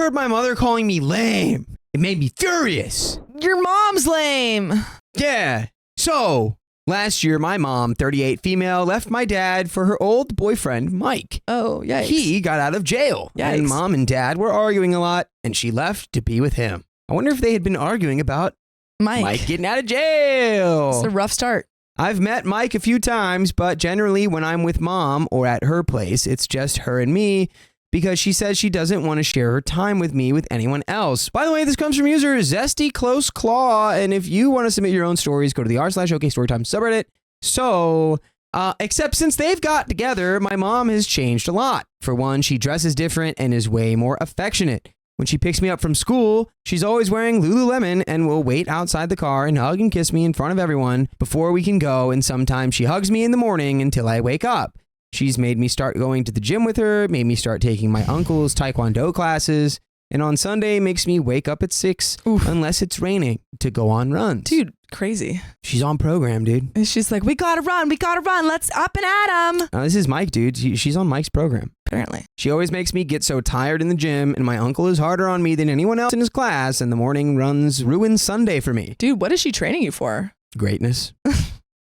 overheard my mother calling me lame. It made me furious. Your mom's lame. Yeah. So, last year, my mom, 38 female, left my dad for her old boyfriend, Mike. Oh, yikes. He got out of jail. Yikes. And mom and dad were arguing a lot, and she left to be with him. I wonder if they had been arguing about Mike getting out of jail. It's a rough start. I've met Mike a few times, but generally when I'm with mom or at her place, it's just her and me because she says she doesn't want to share her time with me with anyone else. By the way, this comes from user Zesty Close Claw, and if you want to submit your own stories, go to the r/okstorytime subreddit. So, except since they've got together, my mom has changed a lot. For one, she dresses different and is way more affectionate. When she picks me up from school, she's always wearing Lululemon and will wait outside the car and hug and kiss me in front of everyone before we can go, and sometimes she hugs me in the morning until I wake up. She's made me start going to the gym with her, made me start taking my uncle's Taekwondo classes, and on Sunday makes me wake up at 6 unless it's raining to go on runs. Dude, crazy. She's on program, dude. And she's like, we gotta run, let's up and at 'em. This is Mike, dude. She's on Mike's program. Apparently. She always makes me get so tired in the gym, and my uncle is harder on me than anyone else in his class, and the morning runs ruin Sunday for me. Dude, what is she training you for? Greatness.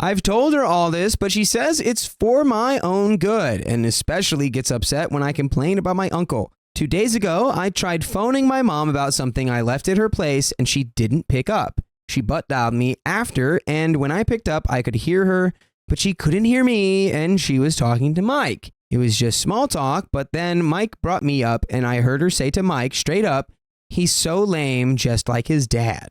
I've told her all this, but she says it's for my own good, and especially gets upset when I complain about my uncle. 2 days ago, I tried phoning my mom about something I left at her place, and she didn't pick up. She butt dialed me after, and when I picked up, I could hear her, but she couldn't hear me, and she was talking to Mike. It was just small talk, but then Mike brought me up, and I heard her say to Mike straight up, he's so lame, just like his dad.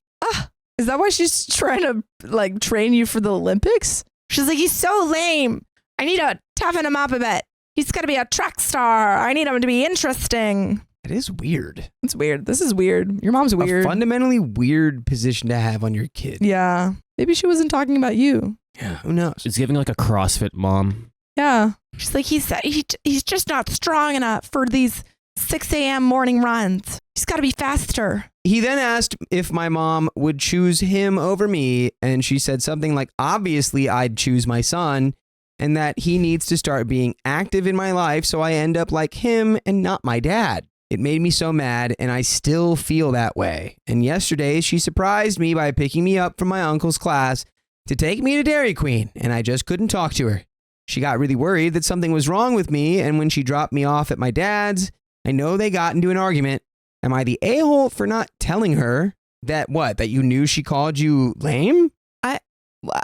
Is that why she's trying to like train you for the Olympics? She's like, he's so lame. I need to toughen him up a bit. He's going to be a track star. I need him to be interesting. It is weird. It's weird. This is weird. Your mom's weird. A fundamentally weird position to have on your kid. Yeah. Maybe she wasn't talking about you. Yeah, who knows? It's giving like a CrossFit mom. Yeah. She's like, he's just not strong enough for these 6 a.m. morning runs. He's got to be faster. He then asked if my mom would choose him over me, and she said something like, obviously I'd choose my son, and that he needs to start being active in my life so I end up like him and not my dad. It made me so mad, and I still feel that way. And yesterday, she surprised me by picking me up from my uncle's class to take me to Dairy Queen, and I just couldn't talk to her. She got really worried that something was wrong with me, and when she dropped me off at my dad's, I know they got into an argument. Am I the a-hole for not telling her that you knew she called you lame?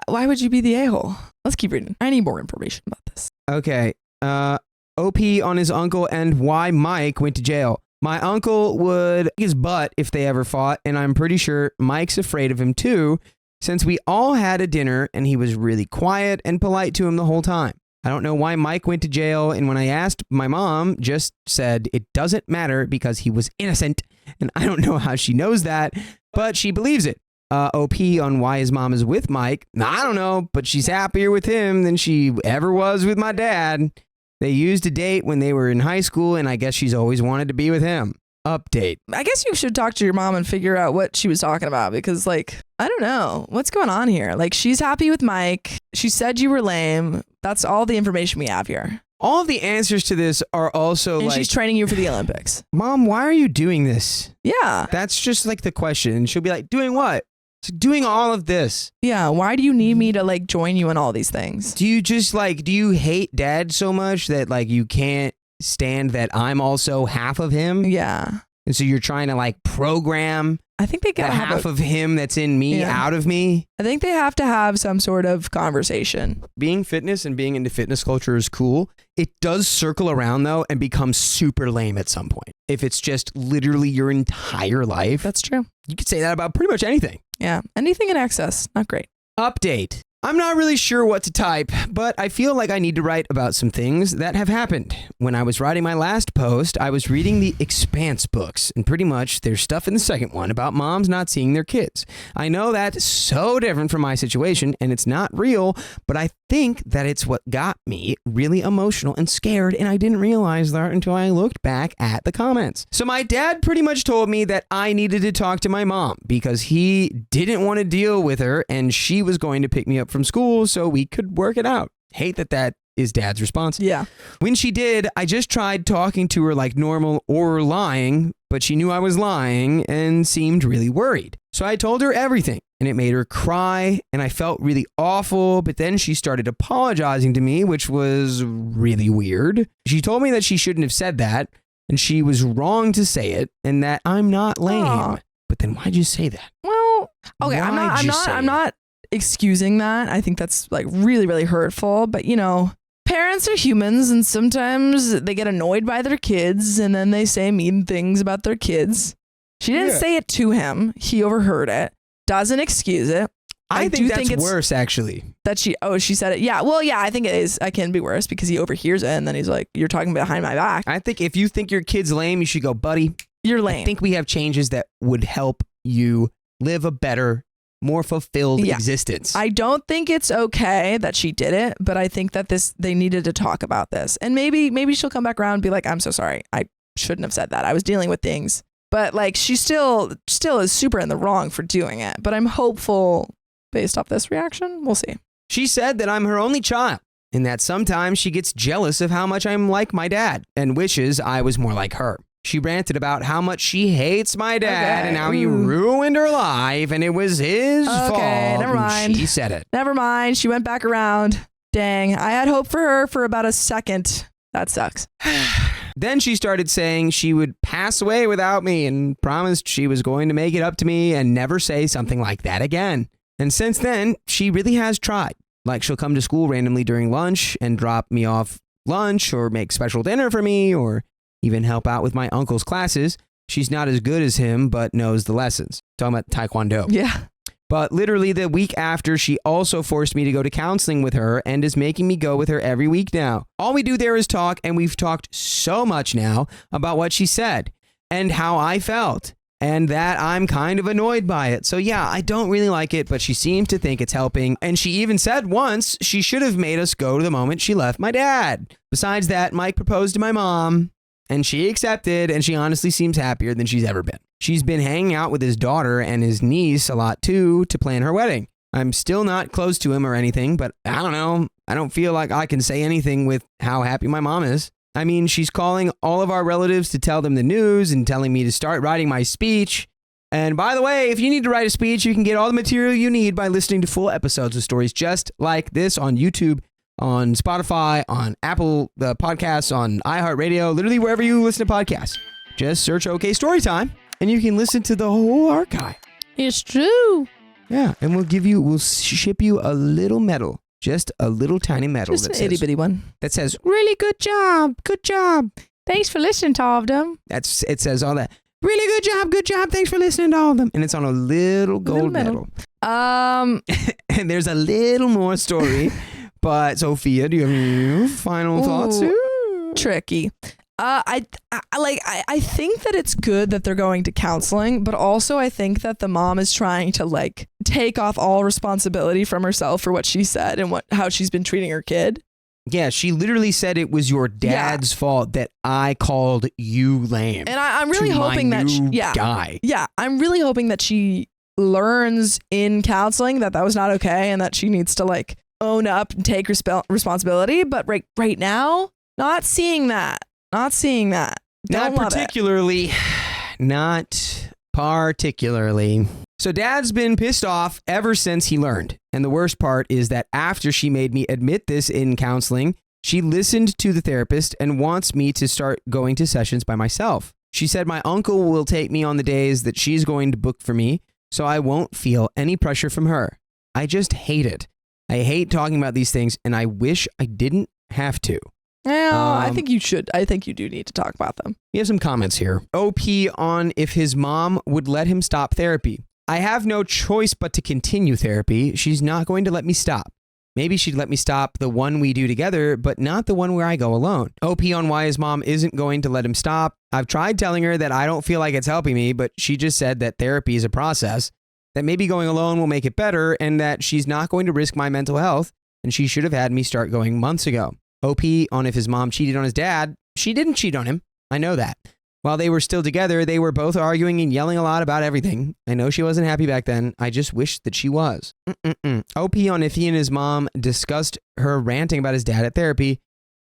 Why would you be the a-hole? Let's keep reading. I need more information about this. Okay. OP on his uncle and why Mike went to jail. My uncle would kick his butt if they ever fought, and I'm pretty sure Mike's afraid of him too, since we all had a dinner and he was really quiet and polite to him the whole time. I don't know why Mike went to jail, and when I asked, my mom just said it doesn't matter because he was innocent, and I don't know how she knows that, but she believes it. OP on why his mom is with Mike. I don't know, but she's happier with him than she ever was with my dad. They used to date when they were in high school, and I guess she's always wanted to be with him. Update. I guess you should talk to your mom and figure out what she was talking about because, like, I don't know. What's going on here? Like, she's happy with Mike. She said you were lame. That's all the information we have here. All of the answers to this are also and she's training you for the Olympics. Mom, why are you doing this? Yeah. That's just like the question. And she'll be like, doing what? It's doing all of this. Yeah. Why do you need me to like join you in all these things? Do you just do you hate dad so much that like you can't stand that I'm also half of him? Yeah. And so you're trying to like program I think they gotta half of him that's in me out of me. I think they have to have some sort of conversation. Being fitness and being into fitness culture is cool. It does circle around though and become super lame at some point. If it's just literally your entire life. That's true. You could say that about pretty much anything. Yeah. Anything in excess. Not great. Update. I'm not really sure what to type, but I feel like I need to write about some things that have happened. When I was writing my last post, I was reading the Expanse books, and pretty much there's stuff in the second one about moms not seeing their kids. I know that's so different from my situation, and it's not real, but I think that it's what got me really emotional and scared, and I didn't realize that until I looked back at the comments. So my dad pretty much told me that I needed to talk to my mom because he didn't want to deal with her, and she was going to pick me up from school so we could work it out. Hate that is dad's response. Yeah. When she did, I just tried talking to her like normal or lying, but she knew I was lying and seemed really worried. So I told her everything, and it made her cry, and I felt really awful, but then she started apologizing to me, which was really weird. She told me that she shouldn't have said that, and she was wrong to say it, and that I'm not lame. Aw. But then why'd you say that? Well, okay, Why'd you say I'm it? not excusing that. I think that's like really, really hurtful. But you know, parents are humans, and sometimes they get annoyed by their kids, and then they say mean things about their kids. She didn't Yeah. say it to him. He overheard it. Doesn't excuse it. I do think that's it's worse, actually. that she said it. Yeah. Well, yeah, I think it is. It can be worse because he overhears it, and then he's like, "You're talking behind my back. I think if you think your kid's lame, you should go, buddy. You're I lame." think we have changes that would help you live a better, more fulfilled Yeah. existence. I don't think it's okay that she did it, but I think that they needed to talk about this. And maybe she'll come back around and be like, "I'm so sorry. I shouldn't have said that. I was dealing with things." But like she still is super in the wrong for doing it. But I'm hopeful based off this reaction. We'll see. She said that I'm her only child and that sometimes she gets jealous of how much I'm like my dad and wishes I was more like her. She ranted about how much she hates my dad Okay. and how he Ooh. ruined her life and it was his fault. Never and mind. She said it. Never mind. She went back around. Dang. I had hope for her for about a second. That sucks. Then she started saying she would pass away without me and promised she was going to make it up to me and never say something like that again. And since then, she really has tried. Like she'll come to school randomly during lunch and drop me off lunch or make special dinner for me or even help out with my uncle's classes. She's not as good as him, but knows the lessons. Talking about Taekwondo. Yeah. But literally the week after, she also forced me to go to counseling with her and is making me go with her every week now. All we do there is talk, and we've talked so much now about what she said and how I felt and that I'm kind of annoyed by it. So yeah, I don't really like it, but she seems to think it's helping. And she even said once she should have made us go to the moment she left my dad. Besides that, Mike proposed to my mom and she accepted, and she honestly seems happier than she's ever been. She's been hanging out with his daughter and his niece a lot too to plan her wedding. I'm still not close to him or anything, but I don't know. I don't feel like I can say anything with how happy my mom is. I mean, she's calling all of our relatives to tell them the news and telling me to start writing my speech. And by the way, if you need to write a speech, you can get all the material you need by listening to full episodes of stories just like this on YouTube, on Spotify, on Apple Podcasts, on iHeartRadio, literally wherever you listen to podcasts. Just search OK Storytime and you can listen to the whole archive. It's true. Yeah, and we'll ship you a little medal, just a little tiny medal Just an itty bitty one. that says, really good job, good job. Thanks for listening to all of them. It says all that. Really good job, thanks for listening to all of them. And it's on a little gold medal. medal. And there's a little more story. But Sophia, do you have any final thoughts? Tricky. I think that it's good that they're going to counseling, but also I think that the mom is trying to like take off all responsibility from herself for what she said and how she's been treating her kid. Yeah, she literally said it was your dad's fault that I called you lame. And I'm really hoping that guy. Yeah, I'm really hoping that she learns in counseling that was not okay and that she needs to like own up and take responsibility. But right now, not seeing that. Don't Not love particularly. Not particularly. So dad's been pissed off ever since he learned. And the worst part is that after she made me admit this in counseling, she listened to the therapist and wants me to start going to sessions by myself. She said my uncle will take me on the days that she's going to book for me, so I won't feel any pressure from her. I just hate it. I hate talking about these things, and I wish I didn't have to. Well, I think you should. I think you do need to talk about them. We have some comments here. OP on if his mom would let him stop therapy. I have no choice but to continue therapy. She's not going to let me stop. Maybe she'd let me stop the one we do together, but not the one where I go alone. OP on why his mom isn't going to let him stop. I've tried telling her that I don't feel like it's helping me, but she just said that therapy is a process, that maybe going alone will make it better, and that she's not going to risk my mental health, and she should have had me start going months ago. OP on if his mom cheated on his dad. She didn't cheat on him. I know that. While they were still together, they were both arguing and yelling a lot about everything. I know she wasn't happy back then. I just wish that she was. OP on if he and his mom discussed her ranting about his dad at therapy.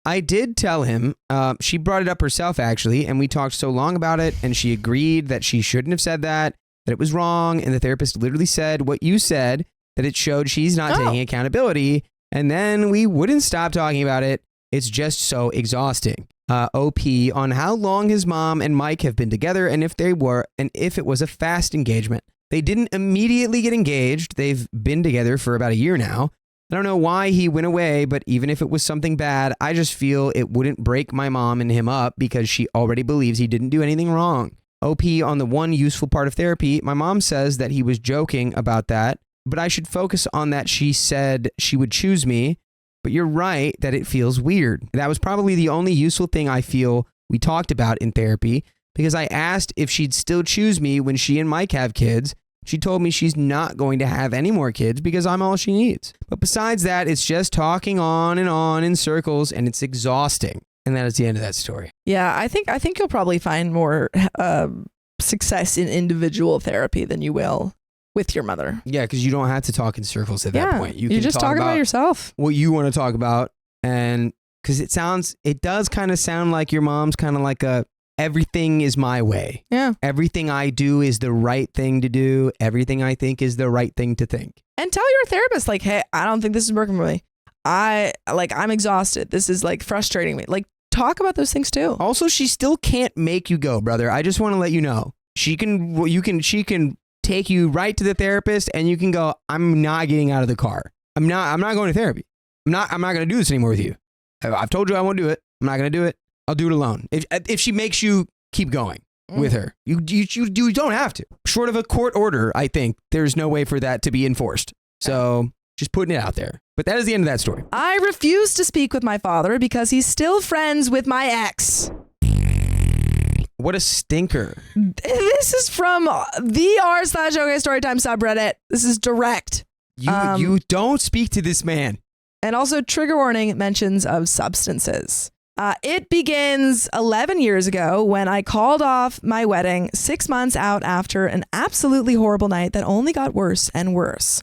I did tell him, she brought it up herself actually, and we talked so long about it, and she agreed that she shouldn't have said that it was wrong, and the therapist literally said what you said, that it showed she's not taking accountability, and then we wouldn't stop talking about it. It's just so exhausting. OP on how long his mom and Mike have been together, and if it was a fast engagement. They didn't immediately get engaged. They've been together for about a year now. I don't know why he went away, but even if it was something bad, I just feel it wouldn't break my mom and him up because she already believes he didn't do anything wrong. OP on the one useful part of therapy, my mom says that he was joking about that, but I should focus on that she said she would choose me. But you're right that it feels weird. That was probably the only useful thing I feel we talked about in therapy, because I asked if she'd still choose me when she and Mike have kids. She told me she's not going to have any more kids because I'm all she needs. But besides that, it's just talking on and on in circles, and it's exhausting. And that is the end of that story. Yeah, I think you'll probably find more success in individual therapy than you will with your mother. Yeah, because you don't have to talk in circles at that point. You can just talk about yourself. What you want to talk about. And because it does kind of sound like your mom's kind of like everything is my way. Yeah. Everything I do is the right thing to do. Everything I think is the right thing to think. And tell your therapist, like, hey, I don't think this is working for me. I'm exhausted. This is like frustrating me. Like, talk about those things too. Also, she still can't make you go, brother. I just want to let you know. She can take you right to the therapist, and you can go, I'm not getting out of the car. I'm not going to therapy. I'm not going to do this anymore with you. I've told you I won't do it. I'm not going to do it. I'll do it alone. If she makes you keep going with her, you don't have to. Short of a court order, I think there's no way for that to be enforced. So just putting it out there. But that is the end of that story. I refuse to speak with my father because he's still friends with my ex. What a stinker. This is from the r/OKstorytime subreddit. This is direct. You don't speak to this man. And also trigger warning, mentions of substances. It begins 11 years ago when I called off my wedding 6 months out after an absolutely horrible night that only got worse and worse.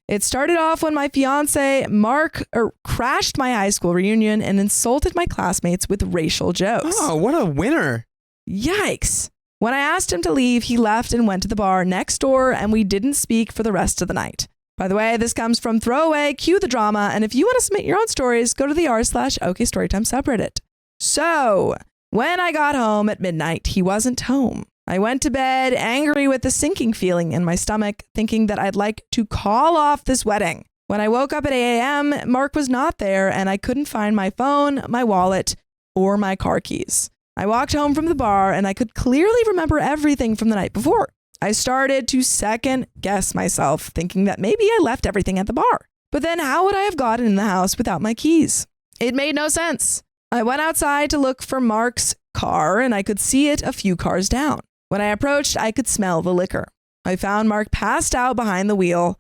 It started off when my fiance, Mark, crashed my high school reunion and insulted my classmates with racial jokes. Oh, what a winner. Yikes. When I asked him to leave, he left and went to the bar next door, and we didn't speak for the rest of the night. By the way, this comes from Throwaway, Cue the Drama, and if you want to submit your own stories, go to the r/OKstorytime subreddit. So, when I got home at midnight, he wasn't home. I went to bed angry with a sinking feeling in my stomach, thinking that I'd like to call off this wedding. When I woke up at 8 a.m., Mark was not there, and I couldn't find my phone, my wallet, or my car keys. I walked home from the bar, and I could clearly remember everything from the night before. I started to second guess myself, thinking that maybe I left everything at the bar. But then how would I have gotten in the house without my keys? It made no sense. I went outside to look for Mark's car, and I could see it a few cars down. When I approached, I could smell the liquor. I found Mark passed out behind the wheel,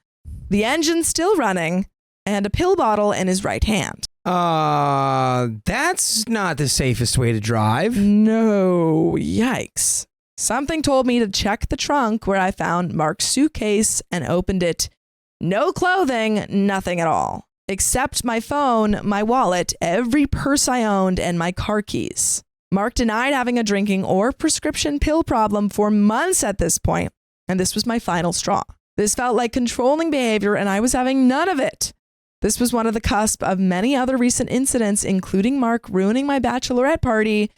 the engine still running, and a pill bottle in his right hand. That's not the safest way to drive. No, yikes. Something told me to check the trunk where I found Mark's suitcase and opened it. No clothing, nothing at all. Except my phone, my wallet, every purse I owned, and my car keys. Mark denied having a drinking or prescription pill problem for months at this point, and this was my final straw. This felt like controlling behavior, and I was having none of it. This was one of the cusp of many other recent incidents, including Mark ruining my bachelorette party,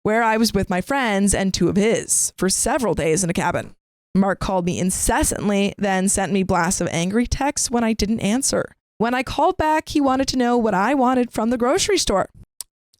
where I was with my friends and two of his for several days in a cabin. Mark called me incessantly, then sent me blasts of angry texts when I didn't answer. When I called back, he wanted to know what I wanted from the grocery store.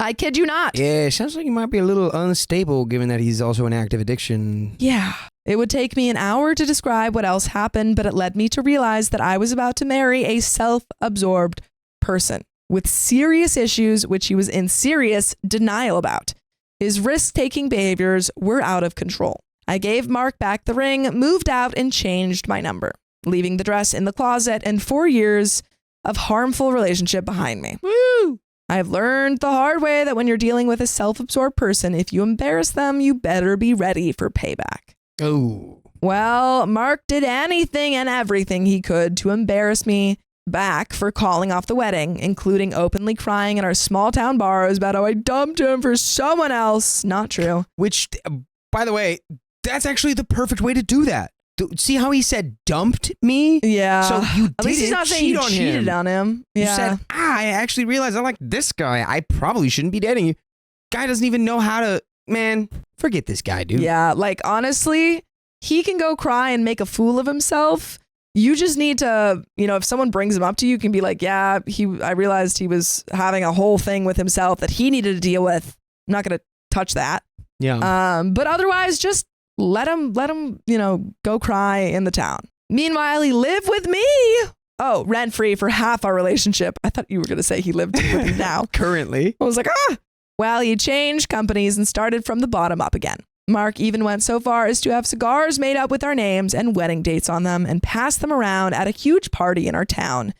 I kid you not. Yeah, sounds like he might be a little unstable given that he's also an active addiction. Yeah. It would take me an hour to describe what else happened, but it led me to realize that I was about to marry a self-absorbed person with serious issues, which he was in serious denial about. His risk-taking behaviors were out of control. I gave Mark back the ring, moved out, and changed my number, leaving the dress in the closet and 4 years of harmful relationship behind me. Woo! I've learned the hard way that when you're dealing with a self-absorbed person, if you embarrass them, you better be ready for payback. Oh. Well, Mark did anything and everything he could to embarrass me, back for calling off the wedding, including openly crying in our small town bars about how I dumped him for someone else. Not true. Which, by the way, that's actually the perfect way to do that. See how he said dumped me? Yeah. So you At least he's didn't not saying cheat you on cheated him. on him. You Yeah. said, I actually realized I like this guy. I probably shouldn't be dating you. Guy doesn't even know how to, man, forget this guy, dude. Yeah, like honestly, he can go cry and make a fool of himself. You just need to, if someone brings him up to you, you can be like, yeah, I realized he was having a whole thing with himself that he needed to deal with. I'm not going to touch that. Yeah. But otherwise, just let him, go cry in the town. Meanwhile, he lived with me. Oh, rent-free for half our relationship. I thought you were going to say he lived with me now. Currently. I was like, Well, he changed companies and started from the bottom up again. Mark even went so far as to have cigars made up with our names and wedding dates on them and pass them around at a huge party in our town,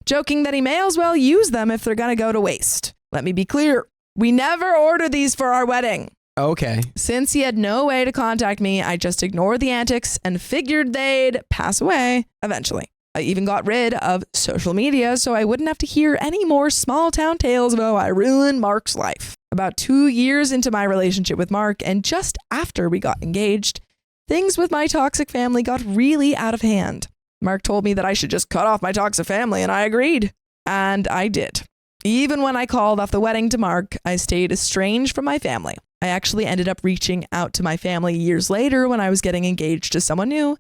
joking that he may as well use them if they're going to go to waste. Let me be clear. We never ordered these for our wedding. Okay. Since he had no way to contact me, I just ignored the antics and figured they'd pass away eventually. I even got rid of social media so I wouldn't have to hear any more small town tales of how I ruined Mark's life. About 2 years into my relationship with Mark, and just after we got engaged, things with my toxic family got really out of hand. Mark told me that I should just cut off my toxic family, and I agreed. And I did. Even when I called off the wedding to Mark, I stayed estranged from my family. I actually ended up reaching out to my family years later when I was getting engaged to someone new.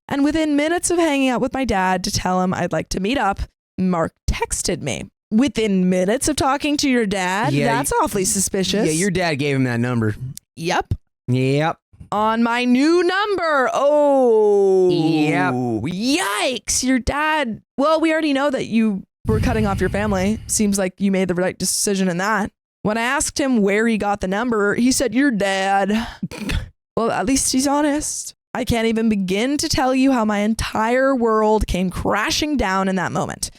And within minutes of hanging out with my dad to tell him I'd like to meet up, Mark texted me. Within minutes of talking to your dad? Yeah, That's awfully suspicious. Yeah, your dad gave him that number. Yep. Yep. On my new number. Oh. Yep. Yikes. Your dad. Well, we already know that you were cutting off your family. Seems like you made the right decision in that. When I asked him where he got the number, he said, your dad. Well, at least he's honest. I can't even begin to tell you how my entire world came crashing down in that moment.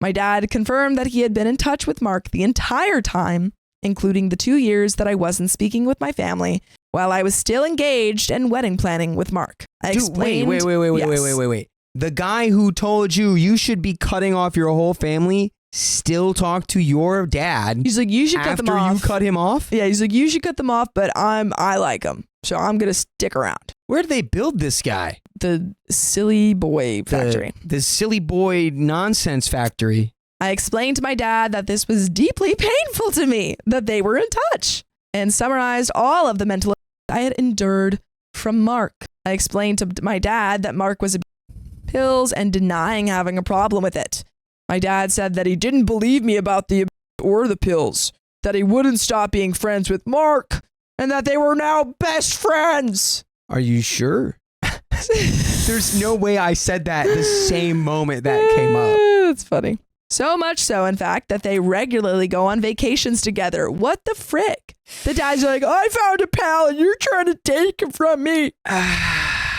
My dad confirmed that he had been in touch with Mark the entire time, including the 2 years that I wasn't speaking with my family while I was still engaged and wedding planning with Mark. I explained. Wait. Yes. The guy who told you should be cutting off your whole family still talked to your dad. He's like, you should cut them off. After you cut him off? Yeah, he's like, you should cut them off, but I like them, so I'm gonna stick around. Where did they build this guy? The silly boy factory. The silly boy nonsense factory. I explained to my dad that this was deeply painful to me, that they were in touch, and summarized all of the mental I had endured from Mark. I explained to my dad that Mark was abusing pills and denying having a problem with it. My dad said that he didn't believe me about the or the pills, that he wouldn't stop being friends with Mark, and that they were now best friends. Are you sure? There's no way I said that the same moment that came up. That's funny. So much so, in fact, that they regularly go on vacations together. What the frick? The dad's like, I found a pal and you're trying to take him from me.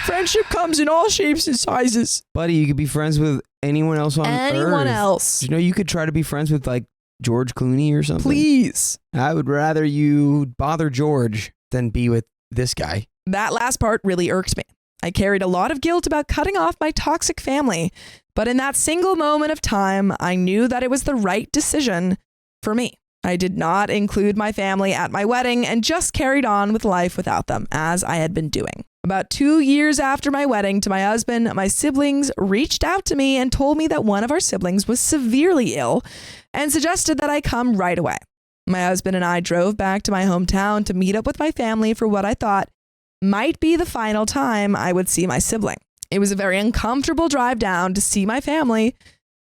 Friendship comes in all shapes and sizes. Buddy, you could be friends with anyone else on Earth. Anyone else. You know, you could try to be friends with like George Clooney or something. Please. I would rather you bother George than be with this guy. That last part really irked me. I carried a lot of guilt about cutting off my toxic family, but in that single moment of time, I knew that it was the right decision for me. I did not include my family at my wedding and just carried on with life without them, as I had been doing. About 2 years after my wedding to my husband, my siblings reached out to me and told me that one of our siblings was severely ill and suggested that I come right away. My husband and I drove back to my hometown to meet up with my family for what I thought might be the final time I would see my sibling. It was a very uncomfortable drive down to see my family,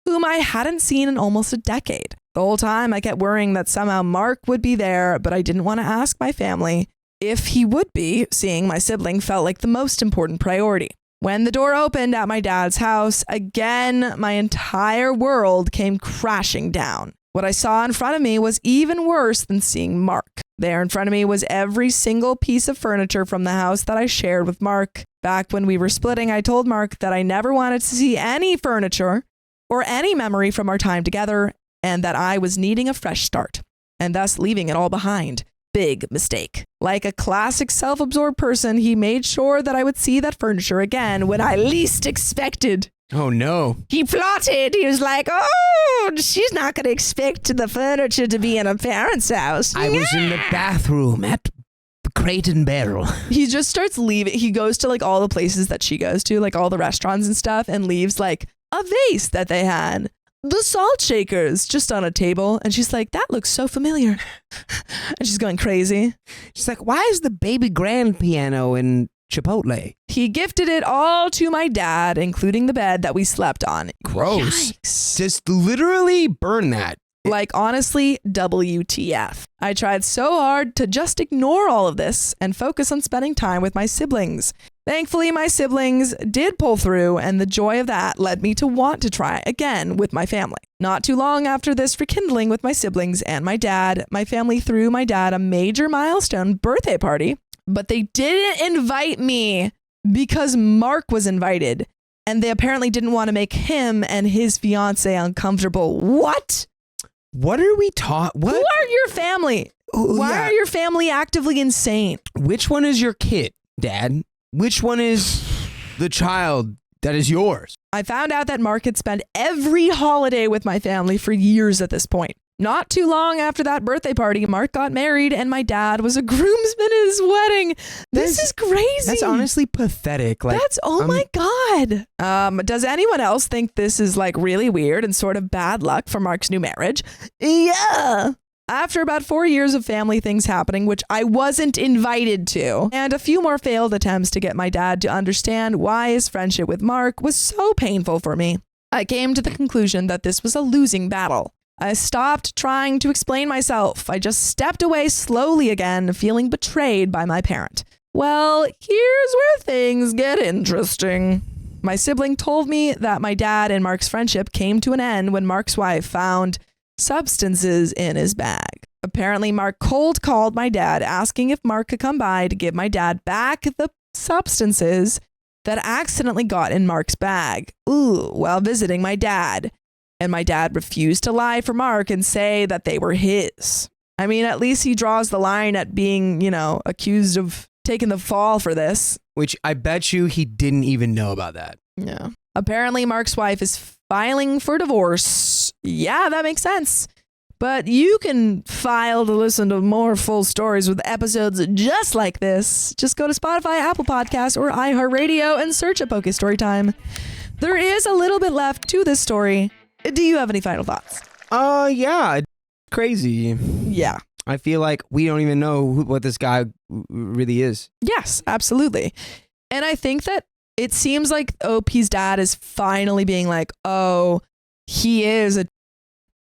whom I hadn't seen in almost a decade. The whole time I kept worrying that somehow Mark would be there, but I didn't want to ask my family if he would be. Seeing my sibling felt like the most important priority. When the door opened at my dad's house, again, my entire world came crashing down. What I saw in front of me was even worse than seeing Mark. There in front of me was every single piece of furniture from the house that I shared with Mark. Back when we were splitting, I told Mark that I never wanted to see any furniture or any memory from our time together, and that I was needing a fresh start, and thus leaving it all behind. Big mistake. Like a classic self-absorbed person, he made sure that I would see that furniture again when I least expected. Oh, no. He plotted. He was like, oh, she's not going to expect the furniture to be in her parents' house. I was in the bathroom at Crate and Barrel. He just starts leaving. He goes to like all the places that she goes to, like all the restaurants and stuff, and leaves like a vase that they had. The salt shakers just on a table. And she's like, that looks so familiar. And she's going crazy. She's like, why is the baby grand piano in Chipotle? He gifted it all to my dad, including the bed that we slept on. Gross. Yikes. Just literally burn that. Like, honestly, WTF. I tried so hard to just ignore all of this and focus on spending time with my siblings. Thankfully, my siblings did pull through, and the joy of that led me to want to try again with my family. Not too long after this rekindling with my siblings and my dad, my family threw my dad a major milestone birthday party, but they didn't invite me because Mark was invited, and they apparently didn't want to make him and his fiance uncomfortable. What? What are we taught? What? Who are your family? Why are your family actively insane? Which one is your kid, Dad? Which one is the child that is yours? I found out that Mark had spent every holiday with my family for years at this point. Not too long after that birthday party, Mark got married and my dad was a groomsman at his wedding. This is crazy. That's honestly pathetic. Like, oh my God. Does anyone else think this is like really weird and sort of bad luck for Mark's new marriage? Yeah. After about 4 years of family things happening, which I wasn't invited to, and a few more failed attempts to get my dad to understand why his friendship with Mark was so painful for me, I came to the conclusion that this was a losing battle. I stopped trying to explain myself. I just stepped away slowly again, feeling betrayed by my parent. Well, here's where things get interesting. My sibling told me that my dad and Mark's friendship came to an end when Mark's wife found substances in his bag. Apparently, Mark cold called my dad asking if Mark could come by to give my dad back the substances that accidentally got in Mark's bag. While visiting my dad. And my dad refused to lie for Mark and say that they were his. I mean, at least he draws the line at being, accused of taking the fall for this. Which I bet you he didn't even know about that. Yeah. Apparently, Mark's wife is filing for divorce. Yeah, that makes sense. But you can file to listen to more full stories with episodes just like this. Just go to Spotify, Apple Podcasts, or iHeartRadio and search up Storytime. There is a little bit left to this story. Do you have any final thoughts? Yeah. Crazy. Yeah. I feel like we don't even know what this guy really is. Yes, absolutely. And I think that it seems like OP's dad is finally being like, oh, he is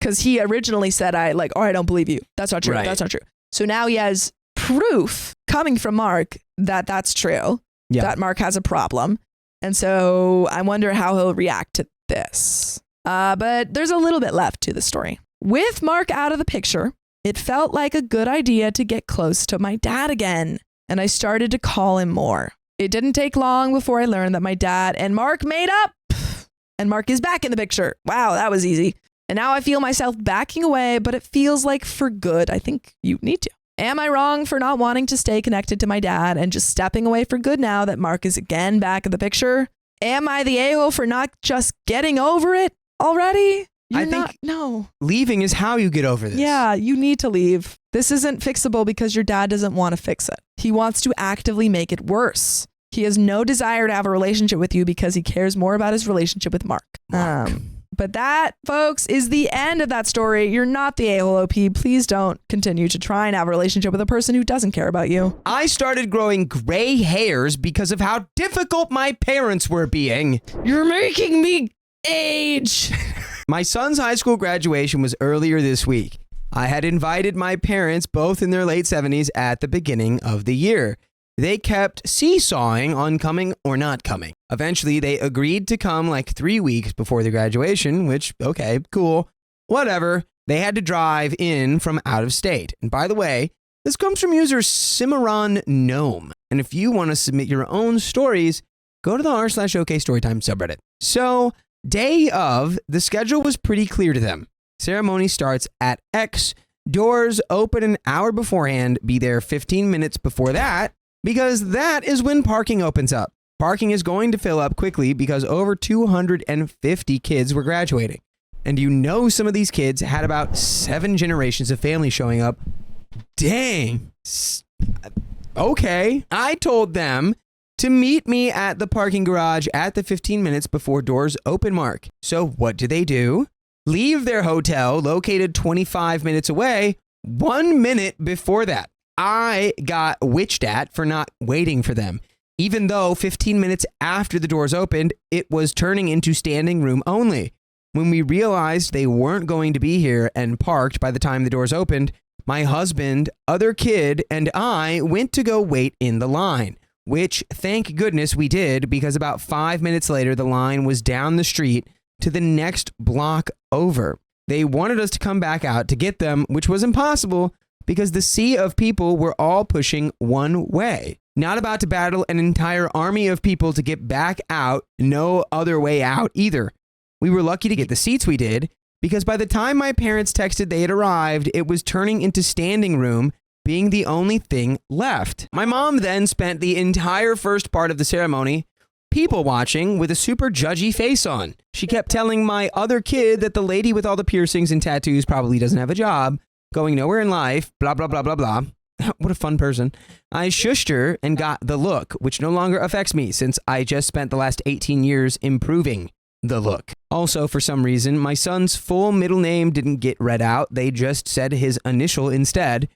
because he originally said, I don't believe you. That's not true. Right. That's not true. So now he has proof coming from Mark that that's true, that Mark has a problem. And so I wonder how he'll react to this. But there's a little bit left to the story. With Mark out of the picture, it felt like a good idea to get close to my dad again, and I started to call him more. It didn't take long before I learned that my dad and Mark made up, and Mark is back in the picture. Wow, that was easy. And now I feel myself backing away, but it feels like for good. I think you need to. Am I wrong for not wanting to stay connected to my dad and just stepping away for good now that Mark is again back in the picture? Am I the a-hole for not just getting over it already? I think no. Leaving is how you get over this. Yeah, you need to leave. This isn't fixable because your dad doesn't want to fix it. He wants to actively make it worse. He has no desire to have a relationship with you because he cares more about his relationship with Mark. But that, folks, is the end of that story. You're not the a-hole OP. Please don't continue to try and have a relationship with a person who doesn't care about you. I started growing gray hairs because of how difficult my parents were being. You're making me age. My son's high school graduation was earlier this week. I had invited my parents, both in their late 70s, at the beginning of the year. They kept seesawing on coming or not coming. Eventually, they agreed to come like 3 weeks before the graduation, which, okay, cool, whatever. They had to drive in from out of state. And by the way, this comes from user Cimarron Gnome. And if you want to submit your own stories, go to the r/okstorytime subreddit. So, day of, the schedule was pretty clear to them. Ceremony starts at X. Doors open an hour beforehand. Be there 15 minutes before that, because that is when parking opens up. Parking is going to fill up quickly because over 250 kids were graduating. And you know some of these kids had about 7 generations of family showing up. Dang. Okay. I told them to meet me at the parking garage at the 15 minutes before doors open mark. So what do? Leave their hotel located 25 minutes away 1 minute before that. I got witched at for not waiting for them. Even though 15 minutes after the doors opened, it was turning into standing room only. When we realized they weren't going to be here and parked by the time the doors opened, my husband, other kid, and I went to go wait in the line, which thank goodness we did because about 5 minutes later, the line was down the street to the next block over. They wanted us to come back out to get them, which was impossible because the sea of people were all pushing one way. Not about to battle an entire army of people to get back out, no other way out either. We were lucky to get the seats we did because by the time my parents texted they had arrived, it was turning into standing room, being the only thing left. My mom then spent the entire first part of the ceremony people watching with a super judgy face on. She kept telling my other kid that the lady with all the piercings and tattoos probably doesn't have a job, going nowhere in life, blah, blah, blah, blah, blah. What a fun person. I shushed her and got the look, which no longer affects me since I just spent the last 18 years improving the look. Also, for some reason, my son's full middle name didn't get read out. They just said his initial instead.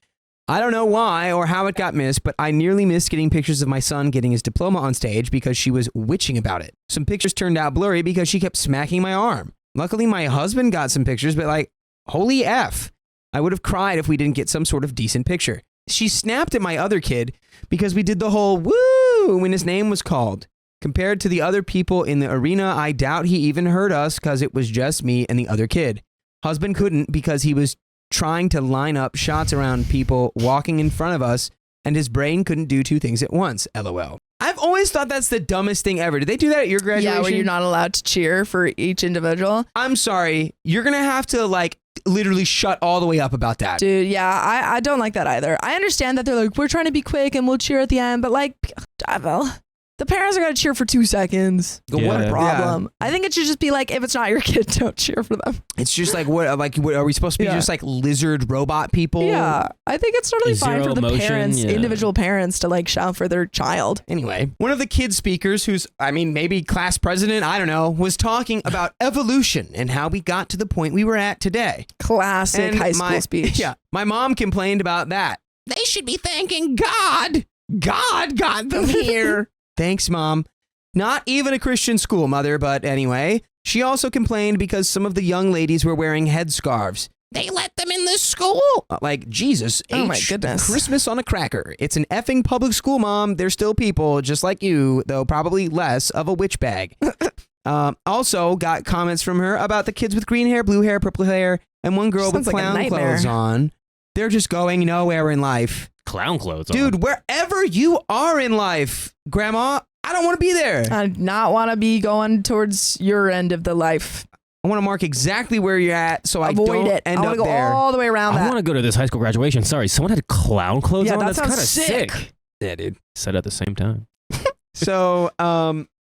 I don't know why or how it got missed, but I nearly missed getting pictures of my son getting his diploma on stage because she was witching about it. Some pictures turned out blurry because she kept smacking my arm. Luckily, my husband got some pictures, but like, holy F. I would have cried if we didn't get some sort of decent picture. She snapped at my other kid because we did the whole woo when his name was called. Compared to the other people in the arena, I doubt he even heard us because it was just me and the other kid. Husband couldn't because he was trying to line up shots around people walking in front of us and his brain couldn't do 2 things at once, LOL. I've always thought that's the dumbest thing ever. Did they do that at your graduation? Yeah, where you're not allowed to cheer for each individual. I'm sorry. You're going to have to like literally shut all the way up about that. Dude, yeah, I don't like that either. I understand that they're like, we're trying to be quick and we'll cheer at the end, but like, the parents are going to cheer for 2 seconds. What a problem. Yeah. I think it should just be like, if it's not your kid, don't cheer for them. It's just like, what are we supposed to be just like lizard robot people? Yeah, I think it's totally fine for the emotion, parents, individual parents to like shout for their child. Anyway, one of the kid speakers who's, maybe class president, I don't know, was talking about evolution and how we got to the point we were at today. Classic high school speech. Yeah, my mom complained about that. They should be thanking God. God got them here. Thanks, Mom. Not even a Christian school, Mother, but anyway. She also complained because some of the young ladies were wearing headscarves. They let them in this school? Like, Jesus. Oh, my goodness. Christmas on a cracker. It's an effing public school, Mom. They're still people, just like you, though probably less of a witch bag. Also got comments from her about the kids with green hair, blue hair, purple hair, and one girl with clown clothes on. They're just going nowhere in life. Clown clothes on. Dude, wherever you are in life, Grandma, I don't want to be there. I do not want to be going towards your end of the life. I want to mark exactly where you're at so I don't end up there. I want to go all the way around that. I want to go to this high school graduation. Sorry, someone had clown clothes on? That's kind of sick. Yeah, dude. Said at the same time. So,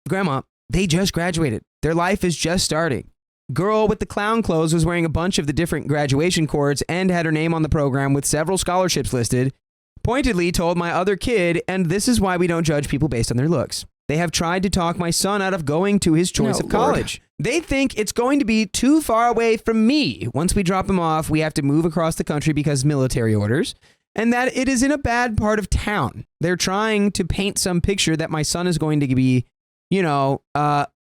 Grandma, they just graduated. Their life is just starting. Girl with the clown clothes was wearing a bunch of the different graduation cords and had her name on the program with several scholarships listed. Pointedly told my other kid, and this is why we don't judge people based on their looks. They have tried to talk my son out of going to his choice of college. They think it's going to be too far away from me. Once we drop him off, we have to move across the country because military orders, and that it is in a bad part of town. They're trying to paint some picture that my son is going to be,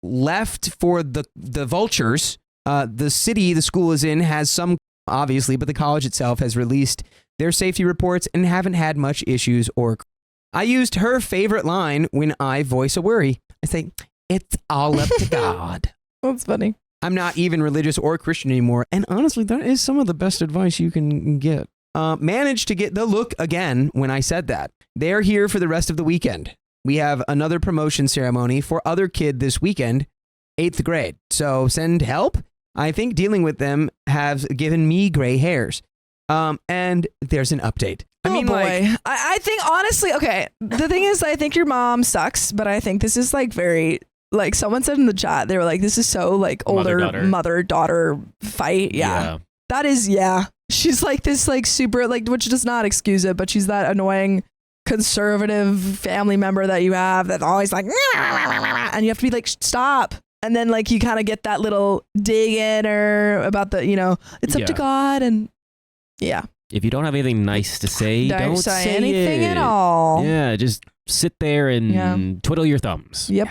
left for the vultures. The city the school is in has some, obviously, but the college itself has released their safety reports and haven't had much issues or... I used her favorite line when I voice a worry. I say, it's all up to God. That's funny. I'm not even religious or Christian anymore. And honestly, that is some of the best advice you can get. Managed to get the look again when I said that. They're here for the rest of the weekend. We have another promotion ceremony for other kid this weekend, 8th grade. So send help. I think dealing with them has given me gray hairs. And there's an update. I mean, like, I think honestly, okay. The thing is, I think your mom sucks, but I think this is like very like someone said in the chat. They were like, "This is so like older mother-daughter fight." Yeah, that is. Yeah, she's like this like super like, which does not excuse it, but she's that annoying conservative family member that you have that's always like, and you have to be like, stop. And then like you kind of get that little dig in her about the, it's up to God and yeah. If you don't have anything nice to say, don't say anything it at all. Yeah, just sit there and twiddle your thumbs. Yep.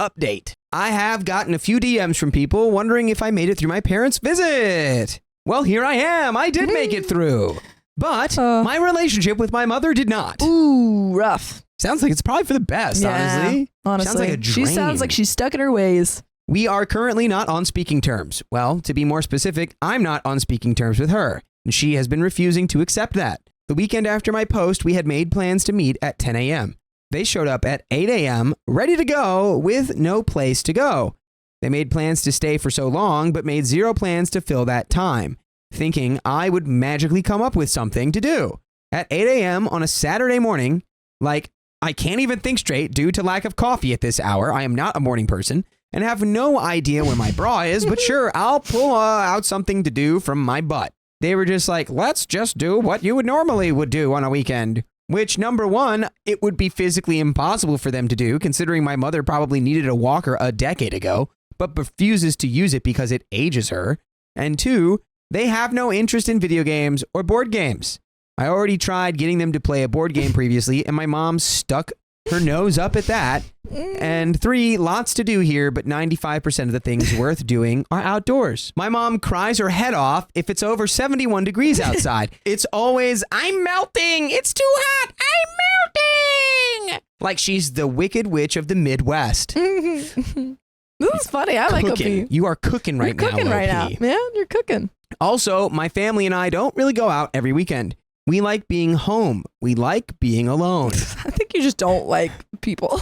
Update. I have gotten a few DMs from people wondering if I made it through my parents' visit. Well, here I am. I did make it through. But my relationship with my mother did not. Ooh, rough. Sounds like it's probably for the best, honestly. Sounds like a drain. She sounds like she's stuck in her ways. We are currently not on speaking terms. Well, to be more specific, I'm not on speaking terms with her, and she has been refusing to accept that. The weekend after my post, we had made plans to meet at 10 a.m. They showed up at 8 a.m., ready to go, with no place to go. They made plans to stay for so long, but made zero plans to fill that time, thinking I would magically come up with something to do. At 8 a.m. on a Saturday morning, like, I can't even think straight due to lack of coffee at this hour. I am not a morning person and have no idea where my bra is, but sure, I'll pull out something to do from my butt. They were just like, let's just do what you would normally do on a weekend. Which, number one, it would be physically impossible for them to do, considering my mother probably needed a walker a decade ago, but refuses to use it because it ages her. And two, they have no interest in video games or board games. I already tried getting them to play a board game previously, and my mom stuck her nose up at that. And three, lots to do here, but 95% of the things worth doing are outdoors. My mom cries her head off if it's over 71 degrees outside. It's always, I'm melting. It's too hot. I'm melting. Like she's the wicked witch of the Midwest. This is funny. I like OP. You are cooking right now. You're cooking right now. Man, you're cooking. Also, my family and I don't really go out every weekend. We like being home. We like being alone. I think you just don't like people.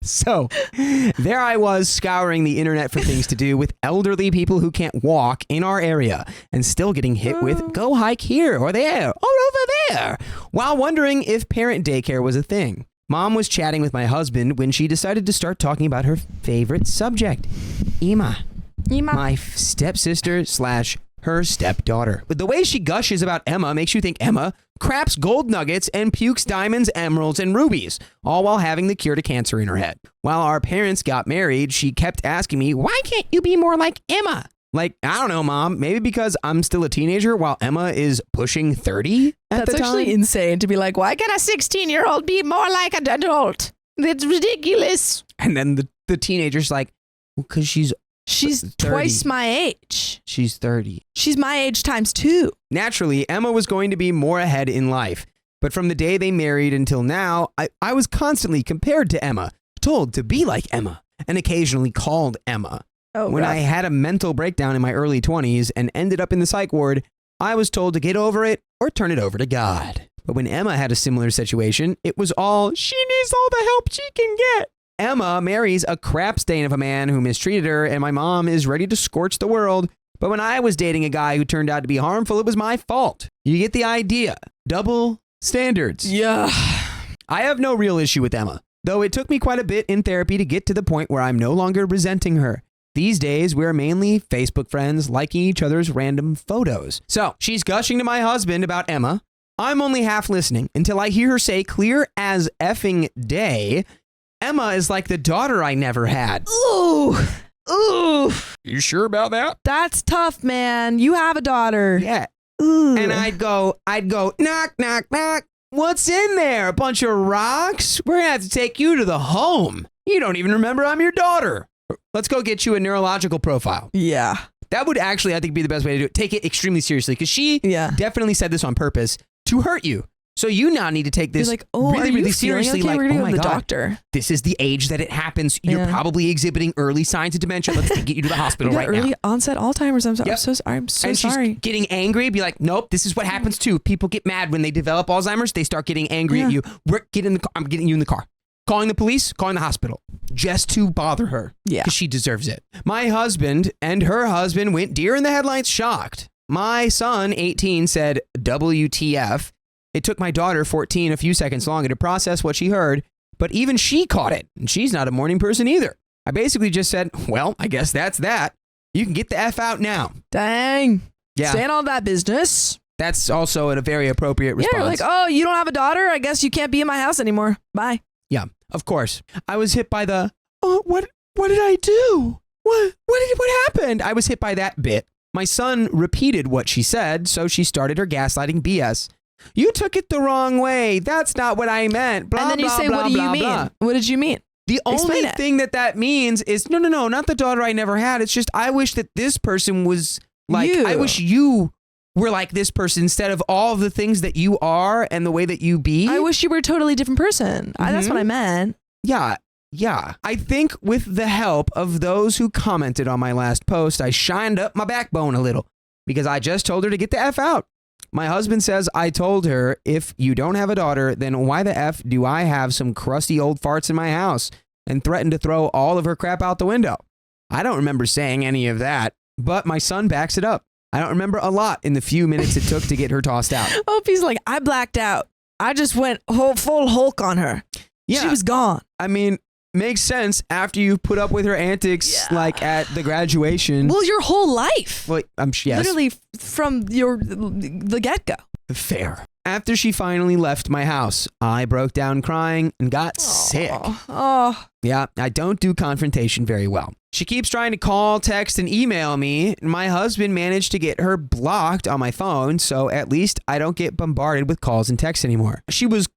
So there I was scouring the internet for things to do with elderly people who can't walk in our area and still getting hit with go hike here or there or over there while wondering if parent daycare was a thing. Mom was chatting with my husband when she decided to start talking about her favorite subject, Emma. My stepsister / her stepdaughter. But the way she gushes about Emma makes you think Emma craps gold nuggets and pukes diamonds, emeralds, and rubies, all while having the cure to cancer in her head. While our parents got married, she kept asking me, why can't you be more like Emma? Like, I don't know, Mom. Maybe because I'm still a teenager while Emma is pushing 30 at the time? That's actually insane to be like, why can a 16-year-old be more like an adult? It's ridiculous. And then the teenager's like, well, because she's 30. Twice my age. She's 30. She's my age times 2. Naturally, Emma was going to be more ahead in life. But from the day they married until now, I was constantly compared to Emma, told to be like Emma, and occasionally called Emma. When I had a mental breakdown in my early 20s and ended up in the psych ward, I was told to get over it or turn it over to God. But when Emma had a similar situation, it was all, she needs all the help she can get. Emma marries a crap stain of a man who mistreated her, and my mom is ready to scorch the world. But when I was dating a guy who turned out to be harmful, it was my fault. You get the idea. Double standards. Yeah. I have no real issue with Emma, though it took me quite a bit in therapy to get to the point where I'm no longer resenting her. These days, we're mainly Facebook friends, liking each other's random photos. So she's gushing to my husband about Emma. I'm only half listening until I hear her say clear as effing day, Emma is like the daughter I never had. Ooh. You sure about that? That's tough, man. You have a daughter. Yeah. Ooh. And I'd go, knock, knock, knock. What's in there? A bunch of rocks? We're going to have to take you to the home. You don't even remember I'm your daughter. Let's go get you a neurological profile. Yeah. That would actually, I think, be the best way to do it. Take it extremely seriously because she definitely said this on purpose to hurt you. So you now need to take this really seriously. Okay? Like, we're gonna oh go my to the God, doctor. this is the age that it happens. You're probably exhibiting early signs of dementia. Let's get you to the hospital right now. Early onset Alzheimer's. I'm so sorry. She's getting angry. Be like, nope, this is what happens too. People get mad when they develop Alzheimer's. They start getting angry at you. I'm getting you in the car. Calling the police, calling the hospital, just to bother her. Yeah. Because she deserves it. My husband and her husband went deer in the headlights shocked. My son, 18, said, WTF. It took my daughter, 14, a few seconds longer to process what she heard, but even she caught it, and she's not a morning person either. I basically just said, well, I guess that's that. You can get the F out now. Dang. Yeah. Stand on that business. That's also a very appropriate response. Yeah, you're like, oh, you don't have a daughter? I guess you can't be in my house anymore. Bye. Yeah, of course. I was hit by the, oh, what did I do? What happened? I was hit by that bit. My son repeated what she said, so she started her gaslighting BS. You took it the wrong way. That's not what I meant. Blah, and then you blah, say, blah, what do you blah, mean? blah. What did you mean? The only Explain it. thing that means is, no, not the daughter I never had. It's just, I wish that this person was like, You. I wish you were like this person instead of all of the things that you are and the way that you be. I wish you were a totally different person. That's what I meant. Yeah. I think with the help of those who commented on my last post, I shined up my backbone a little because I just told her to get the F out. My husband says I told her, if you don't have a daughter, then why the F do I have some crusty old farts in my house, and threatened to throw all of her crap out the window. I don't remember saying any of that, but my son backs it up. I don't remember a lot in the few minutes it took to get her tossed out. Opie's like, I blacked out. I just went full Hulk on her. Yeah. She was gone. I mean, makes sense after you put up with her antics like at the graduation. Well, your whole life. Well, yes. Literally from the get-go. Fair. After she finally left my house, I broke down crying and got sick. Oh. Yeah, I don't do confrontation very well. She keeps trying to call, text, and email me. My husband managed to get her blocked on my phone, so at least I don't get bombarded with calls and texts anymore. She was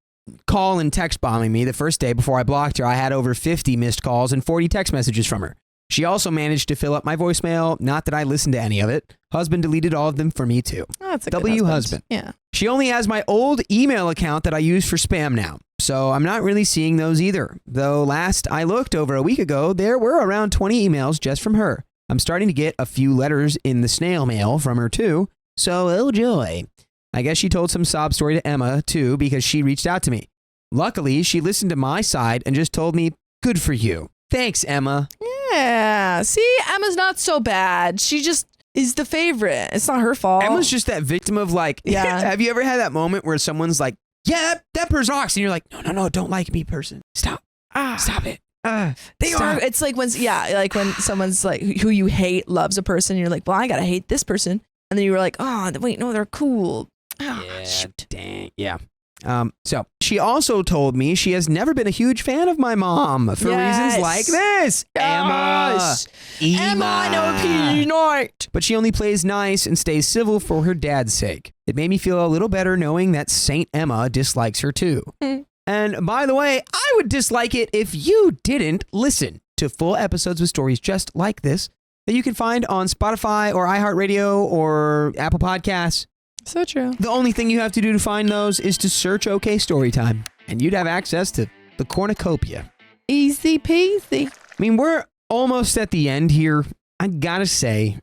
call and text bombing me the first day before I blocked her. I had over 50 missed calls and 40 text messages from her. She also managed to fill up my voicemail. Not that I listened to any of it. Husband deleted all of them for me too. Oh, that's a W good husband. Yeah. She only has my old email account that I use for spam now, so I'm not really seeing those either. Though last I looked over a week ago, there were around 20 emails just from her. I'm starting to get a few letters in the snail mail from her too, so oh joy. I guess she told some sob story to Emma too because she reached out to me. Luckily, she listened to my side and just told me, good for you. Thanks, Emma. Yeah. See, Emma's not so bad. She just is the favorite. It's not her fault. Emma's just that victim of like, have you ever had that moment where someone's like, yeah, that person rocks. And you're like, no, don't like me, person. Stop. Stop it. They are. It's like when someone's like, who you hate loves a person. And you're like, well, I got to hate this person. And then you were like, oh, wait, no, they're cool. Yeah, shoot. Dang. Yeah. So she also told me she has never been a huge fan of my mom for reasons like this. Yes. Emma, I know peanut. But she only plays nice and stays civil for her dad's sake. It made me feel a little better knowing that Saint Emma dislikes her too. And by the way, I would dislike it if you didn't listen to full episodes with stories just like this that you can find on Spotify or iHeartRadio or Apple Podcasts. So true. The only thing you have to do to find those is to search OK Storytime, and you'd have access to the cornucopia. Easy peasy. I mean, we're almost at the end here. I gotta say,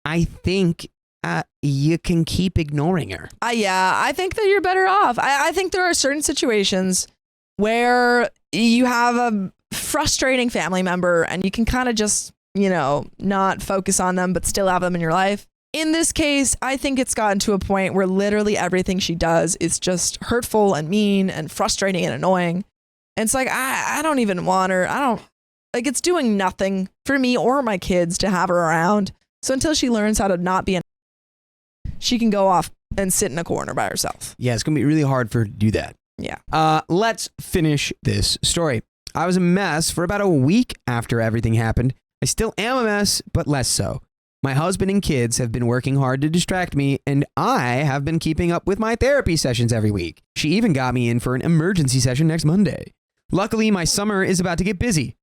I think you can keep ignoring her. I think that you're better off. I think there are certain situations where you have a frustrating family member and you can kind of just, not focus on them, but still have them in your life. In this case, I think it's gotten to a point where literally everything she does is just hurtful and mean and frustrating and annoying. And it's like, I don't even want her. It's doing nothing for me or my kids to have her around. So until she learns how to not be she can go off and sit in a corner by herself. Yeah, it's going to be really hard for her to do that. Yeah. Let's finish this story. I was a mess for about a week after everything happened. I still am a mess, but less so. My husband and kids have been working hard to distract me, and I have been keeping up with my therapy sessions every week. She even got me in for an emergency session next Monday. Luckily, my summer is about to get busy.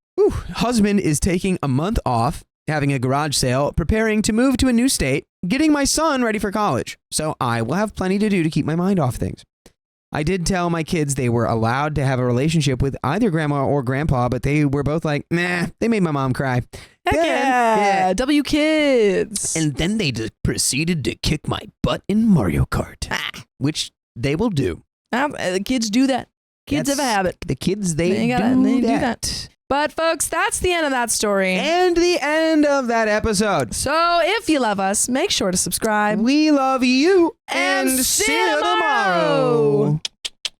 Husband is taking a month off, having a garage sale, preparing to move to a new state, getting my son ready for college. So I will have plenty to do to keep my mind off things. I did tell my kids they were allowed to have a relationship with either grandma or grandpa, but they were both like, nah, they made my mom cry. Yeah. W kids. And then they just proceeded to kick my butt in Mario Kart, which they will do. The kids do that. Kids have a habit. The kids, they do that. But folks, that's the end of that story. And the end of that episode. So if you love us, make sure to subscribe. We love you And see you tomorrow.